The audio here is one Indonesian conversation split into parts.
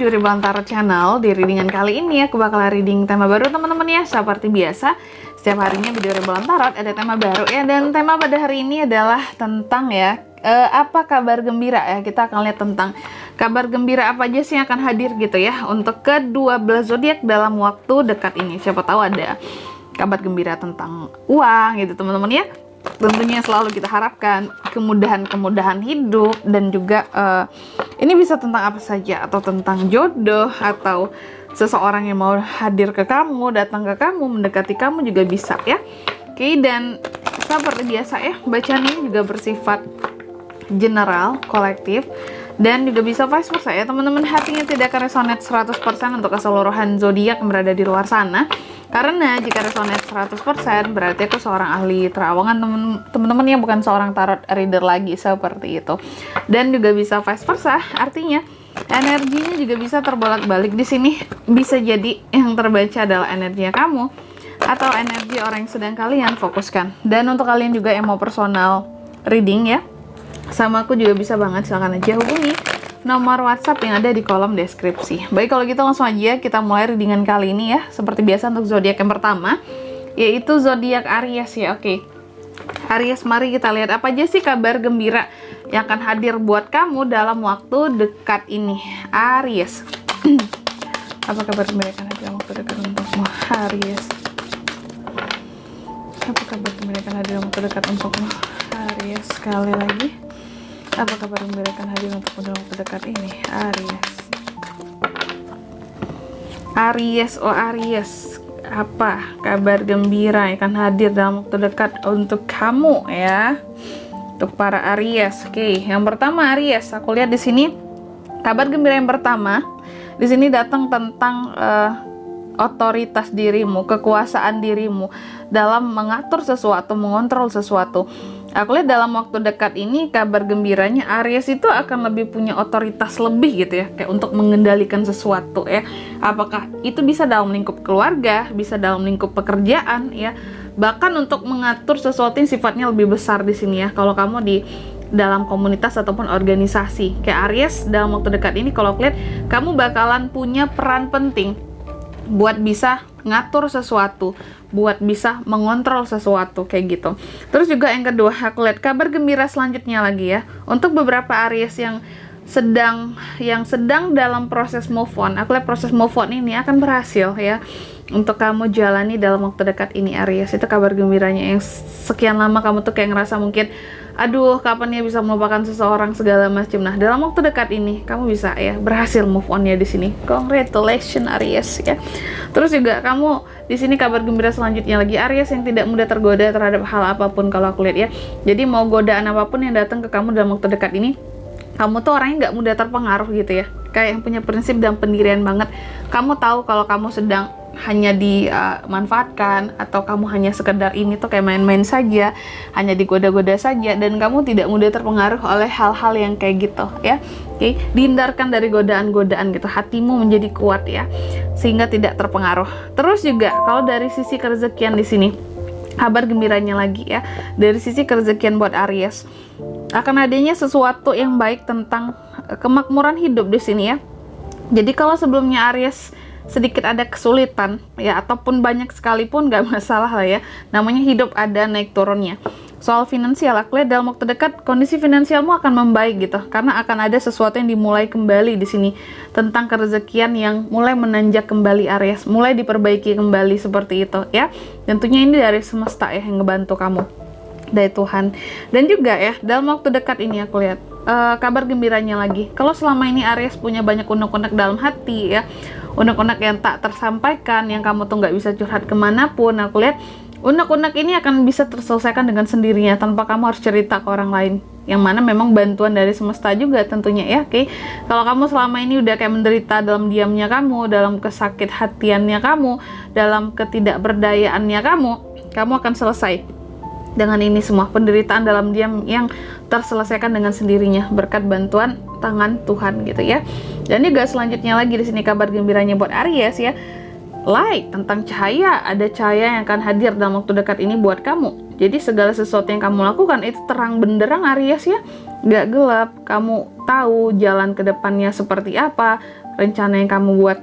di Rebound Tarot Channel. Di readingan kali ini aku bakal reading tema baru teman-teman ya. Seperti biasa, setiap harinya video Rebound Tarot ada tema baru ya. Dan tema pada hari ini adalah tentang apa kabar gembira ya. Kita akan lihat tentang kabar gembira apa aja sih yang akan hadir gitu ya untuk ke-12 zodiak dalam waktu dekat ini. Siapa tahu ada kabar gembira tentang uang gitu teman-teman ya. Tentunya selalu kita harapkan kemudahan-kemudahan hidup, dan juga ini bisa tentang apa saja, atau tentang jodoh, atau seseorang yang mau hadir ke kamu, datang ke kamu, mendekati kamu juga bisa ya. Oke, dan seperti biasa ya, bacaan ini juga bersifat general, kolektif, dan juga bisa vice versa ya teman-teman. Hatinya tidak akan resonate 100% untuk keseluruhan zodiak yang berada di luar sana. Karena jika resonate 100% berarti aku seorang ahli terawangan teman-teman yang bukan seorang tarot reader lagi, seperti itu. Dan juga bisa vice versa, artinya energinya juga bisa terbolak-balik di sini. Bisa jadi yang terbaca adalah energinya kamu atau energi orang yang sedang kalian fokuskan. Dan untuk kalian juga yang mau personal reading ya, sama aku juga bisa banget, silahkan aja hubungi nomor WhatsApp yang ada di kolom deskripsi. Baik, kalau gitu langsung aja kita mulai readingan kali ini ya. Seperti biasa untuk zodiak yang pertama, yaitu zodiak Aries ya. Oke, Aries, mari kita lihat apa aja sih kabar gembira yang akan hadir buat kamu dalam waktu dekat ini, Aries. Apa kabar gembira yang akan hadir dalam waktu dekat untukmu, Aries? Apa kabar gembira yang akan hadir dalam waktu dekat untukmu, Aries? Sekali lagi, apa kabar gembira akan hadir untuk dalam waktu dekat ini, Aries? Aries, oh Aries, apa kabar gembira yang akan hadir dalam waktu dekat untuk kamu ya? Untuk para Aries. Oke, yang pertama Aries, aku lihat di sini kabar gembira yang pertama di sini datang tentang otoritas dirimu, kekuasaan dirimu dalam mengatur sesuatu, mengontrol sesuatu. Aku lihat dalam waktu dekat ini kabar gembiranya Aries itu akan lebih punya otoritas lebih gitu ya, kayak untuk mengendalikan sesuatu ya. Apakah itu bisa dalam lingkup keluarga, bisa dalam lingkup pekerjaan ya, bahkan untuk mengatur sesuatu yang sifatnya lebih besar di sini ya. Kalau kamu di dalam komunitas ataupun organisasi, kayak Aries dalam waktu dekat ini, kalau aku lihat kamu bakalan punya peran penting buat bisa ngatur sesuatu, buat bisa mengontrol sesuatu kayak gitu. Terus juga yang kedua, aku lihat kabar gembira selanjutnya lagi ya untuk beberapa Aries yang sedang dalam proses move on. Aku lihat proses move on ini akan berhasil ya untuk kamu jalani dalam waktu dekat ini, Aries. Itu kabar gembiranya yang sekian lama kamu tuh kayak ngerasa mungkin aduh kapan ya bisa melupakan seseorang segala macam. Nah, dalam waktu dekat ini kamu bisa ya berhasil move on ya di sini. Congratulations Aries ya. Terus juga kamu di sini kabar gembira selanjutnya lagi, Aries yang tidak mudah tergoda terhadap hal apapun kalau aku lihat ya. Jadi mau godaan apapun yang datang ke kamu dalam waktu dekat ini, kamu tuh orangnya nggak mudah terpengaruh gitu ya. Kayak yang punya prinsip dan pendirian banget. Kamu tahu kalau kamu sedang hanya dimanfaatkan, atau kamu hanya sekedar ini tuh kayak main-main saja, hanya digoda-goda saja, dan kamu tidak mudah terpengaruh oleh hal-hal yang kayak gitu ya. Oke, dihindarkan dari godaan-godaan gitu, hatimu menjadi kuat ya, sehingga tidak terpengaruh. Terus juga kalau dari sisi kerezekian di sini, kabar gembiranya lagi ya, dari sisi kerezekian buat Aries, akan adanya sesuatu yang baik tentang kemakmuran hidup di sini ya. Jadi kalau sebelumnya Aries sedikit ada kesulitan ya, ataupun banyak sekalipun gak masalah lah ya, namanya hidup ada naik turunnya. Soal finansial, aku lihat dalam waktu dekat kondisi finansialmu akan membaik gitu, karena akan ada sesuatu yang dimulai kembali di sini tentang kerezekian yang mulai menanjak kembali Aries, mulai diperbaiki kembali seperti itu ya. Tentunya ini dari semesta ya yang ngebantu kamu, dari Tuhan. Dan juga ya dalam waktu dekat ini aku lihat kabar gembiranya lagi, kalau selama ini Aries punya banyak unek-unek dalam hati ya, unek-unek yang tak tersampaikan, yang kamu tuh nggak bisa curhat kemanapun, aku lihat unek-unek ini akan bisa terselesaikan dengan sendirinya tanpa kamu harus cerita ke orang lain, yang mana memang bantuan dari semesta juga tentunya ya. Oke, kalau kamu selama ini udah kayak menderita dalam diamnya kamu, dalam kesakit hatiannya kamu, dalam ketidakberdayaannya kamu akan selesai dengan ini semua, penderitaan dalam diam yang terselesaikan dengan sendirinya berkat bantuan tangan Tuhan gitu ya. Dan juga selanjutnya lagi di sini kabar gembiranya buat Aries ya, light, tentang cahaya. Ada cahaya yang akan hadir dalam waktu dekat ini buat kamu. Jadi segala sesuatu yang kamu lakukan itu terang benderang Aries ya, gak gelap. Kamu tahu jalan ke depannya seperti apa, rencana yang kamu buat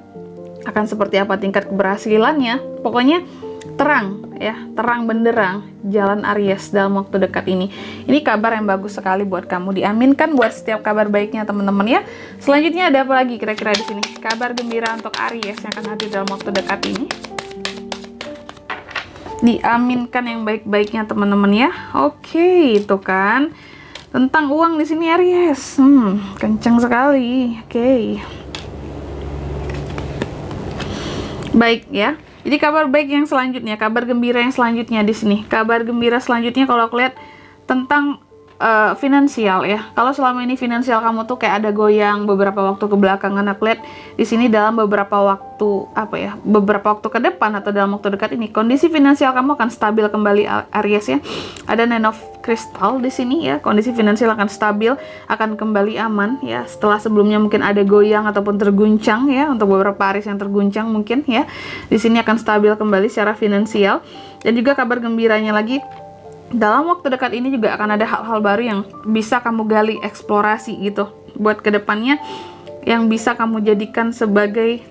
akan seperti apa tingkat keberhasilannya. Pokoknya terang ya, terang benderang jalan Aries dalam waktu dekat ini. Ini kabar yang bagus sekali buat kamu, diaminkan buat setiap kabar baiknya teman-teman ya. Selanjutnya ada apa lagi kira-kira di sini? Kabar gembira untuk Aries yang akan hadir dalam waktu dekat ini. Diaminkan yang baik-baiknya teman-teman ya. Oke, itu kan tentang uang di sini Aries. Kencang sekali. Oke. Baik ya. Jadi kabar baik yang selanjutnya, kabar gembira yang selanjutnya di sini. Kabar gembira selanjutnya kalau aku lihat tentang finansial ya. Kalau selama ini finansial kamu tuh kayak ada goyang beberapa waktu kebelakangan, aku lihat di sini dalam beberapa waktu beberapa waktu ke depan atau dalam waktu dekat ini kondisi finansial kamu akan stabil kembali Aries ya. Ada Nine of Crystal di sini ya. Kondisi finansial akan stabil, akan kembali aman ya. Setelah sebelumnya mungkin ada goyang ataupun terguncang ya, untuk beberapa Aries yang terguncang mungkin ya. Di sini akan stabil kembali secara finansial. Dan juga kabar gembiranya lagi, dalam waktu dekat ini juga akan ada hal-hal baru yang bisa kamu gali, eksplorasi gitu buat kedepannya, yang bisa kamu jadikan sebagai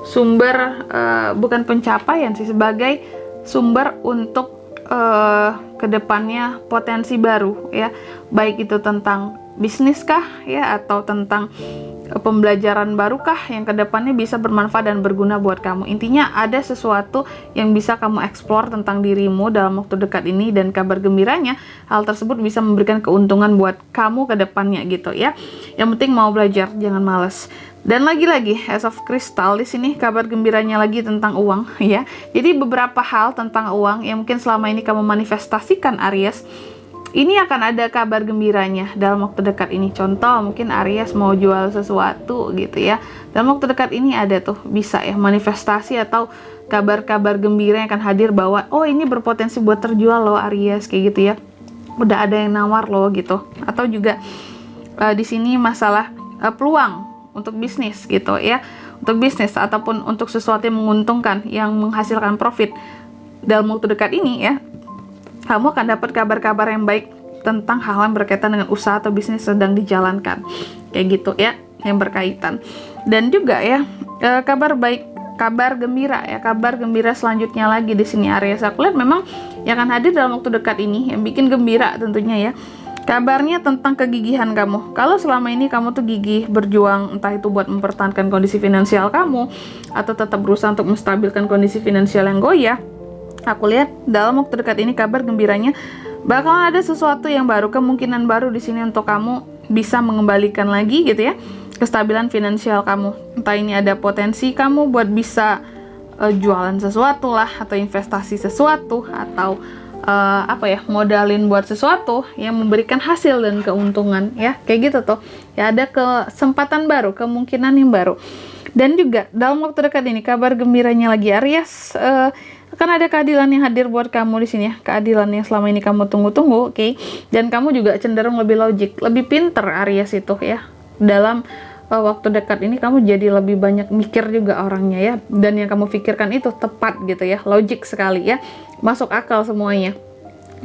sumber bukan pencapaian sih, sebagai sumber untuk kedepannya potensi baru ya, baik itu tentang bisnis kah ya, atau tentang pembelajaran barukah yang kedepannya bisa bermanfaat dan berguna buat kamu. Intinya ada sesuatu yang bisa kamu eksplor tentang dirimu dalam waktu dekat ini, dan kabar gembiranya hal tersebut bisa memberikan keuntungan buat kamu kedepannya gitu ya. Yang penting mau belajar, jangan males. Dan lagi-lagi Ace of Crystal di sini kabar gembiranya lagi tentang uang ya. Jadi beberapa hal tentang uang yang mungkin selama ini kamu manifestasikan Aries, ini akan ada kabar gembiranya dalam waktu dekat ini. Contoh mungkin Aries mau jual sesuatu gitu ya, dalam waktu dekat ini ada tuh bisa ya manifestasi atau kabar-kabar gembira yang akan hadir bahwa oh ini berpotensi buat terjual loh Aries, kayak gitu ya, udah ada yang nawar loh gitu. Atau juga di sini masalah peluang untuk bisnis gitu ya, untuk bisnis ataupun untuk sesuatu yang menguntungkan, yang menghasilkan profit dalam waktu dekat ini ya. Kamu akan dapat kabar-kabar yang baik tentang hal yang berkaitan dengan usaha atau bisnis sedang dijalankan, kayak gitu ya, yang berkaitan. Dan juga ya kabar baik, kabar gembira ya, kabar gembira selanjutnya lagi di sini Aries. Aku lihat memang yang akan hadir dalam waktu dekat ini yang bikin gembira tentunya ya. Kabarnya tentang kegigihan kamu. Kalau selama ini kamu tuh gigih berjuang, entah itu buat mempertahankan kondisi finansial kamu atau tetap berusaha untuk menstabilkan kondisi finansial yang goyah, aku lihat dalam waktu dekat ini kabar gembiranya bakalan ada sesuatu yang baru, kemungkinan baru di sini untuk kamu bisa mengembalikan lagi gitu ya kestabilan finansial kamu. Entah ini ada potensi kamu buat bisa jualan sesuatu lah, atau investasi sesuatu, atau modalin buat sesuatu yang memberikan hasil dan keuntungan ya, kayak gitu tuh ya. Ada kesempatan baru, kemungkinan yang baru. Dan juga dalam waktu dekat ini kabar gembiranya lagi Aries, akan ada keadilan yang hadir buat kamu di sini ya, keadilan yang selama ini kamu tunggu-tunggu, oke? Dan kamu juga cenderung lebih logik, lebih pinter Aries itu ya. Dalam waktu dekat ini kamu jadi lebih banyak mikir juga orangnya ya, dan yang kamu pikirkan itu tepat gitu ya, logik sekali ya, masuk akal semuanya,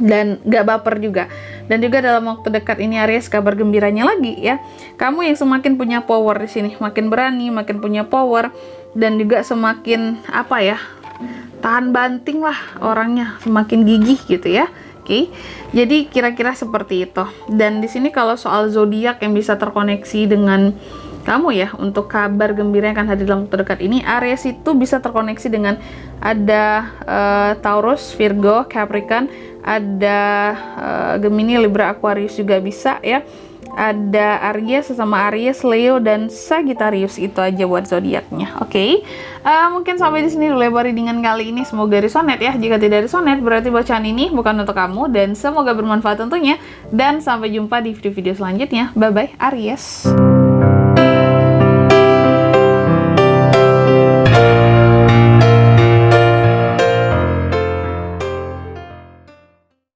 dan gak baper juga. Dan juga dalam waktu dekat ini Aries kabar gembiranya lagi ya, kamu yang semakin punya power di sini, makin berani, makin punya power, dan juga semakin tahan banting lah orangnya, semakin gigih gitu ya. Oke. Jadi kira-kira seperti itu. Dan di sini kalau soal zodiak yang bisa terkoneksi dengan kamu ya, untuk kabar gembira yang akan hadir dalam waktu dekat ini, Aries itu bisa terkoneksi dengan ada Taurus, Virgo, Capricorn, ada Gemini, Libra, Aquarius juga bisa ya. Ada Aries, sesama Aries, Leo, dan Sagittarius. Itu aja buat zodiaknya. Oke. Mungkin sampai di sini dulu ya readingan kali ini. Semoga resonate ya. Jika tidak resonate, berarti bacaan ini bukan untuk kamu, dan semoga bermanfaat tentunya. Dan sampai jumpa di video-video selanjutnya. Bye bye Aries.